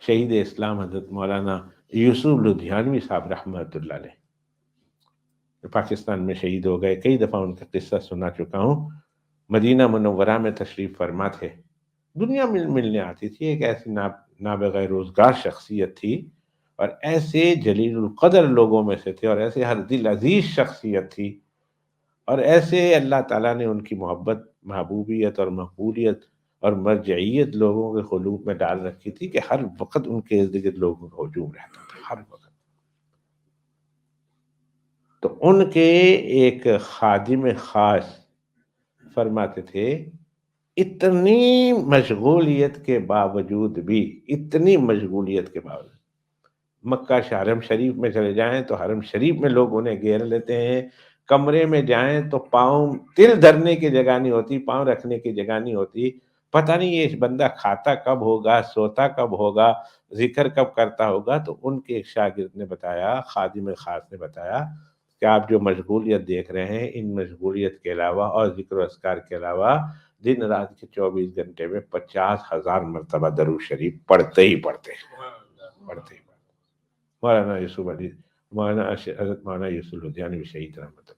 شہید اسلام حضرت مولانا یوسف لدھیانوی صاحب رحمۃ اللہ علیہ پاکستان میں شہید ہو گئے. کئی دفعہ ان کا قصہ سنا چکا ہوں. مدینہ منورہ میں تشریف فرما تھے. دنیا ملنے آتی تھی. ایک ایسی نابغہ روزگار شخصیت تھی اور ایسے جلیل القدر لوگوں میں سے تھے اور ایسے ہر دل عزیز شخصیت تھی اور ایسے اللہ تعالیٰ نے ان کی محبت، محبوبیت اور مقبولیت اور مرجعیت لوگوں کے قلوب میں ڈال رکھی تھی کہ ہر وقت ان کے ارد گرد لوگوں کا ہجوم رہتا تھا، ہر وقت. تو ان کے ایک خادم خاص فرماتے تھے اتنی مشغولیت کے باوجود بھی، اتنی مشغولیت کے باوجود مکہ حرم شریف میں چلے جائیں تو حرم شریف میں لوگ انہیں گھیر لیتے ہیں. کمرے میں جائیں تو پاؤں تل دھرنے کی جگہ نہیں ہوتی، پاؤں رکھنے کی جگہ نہیں ہوتی. پتہ نہیں یہ بندہ کھاتا کب ہوگا، سوتا کب ہوگا، ذکر کب کرتا ہوگا. تو ان کے ایک شاگرد نے بتایا، خادم خاص نے بتایا کہ آپ جو مشغولیت دیکھ رہے ہیں، ان مشغولیت کے علاوہ اور ذکر و اذکار کے علاوہ دن رات کے 24 گھنٹے میں 50,000 مرتبہ درود شریف پڑھتے ہی پڑھتے ہیں. مولانا یوسف علی، مولانا حضرت مولانا یوسف لدھیانوی شہید رحمۃ اللہ.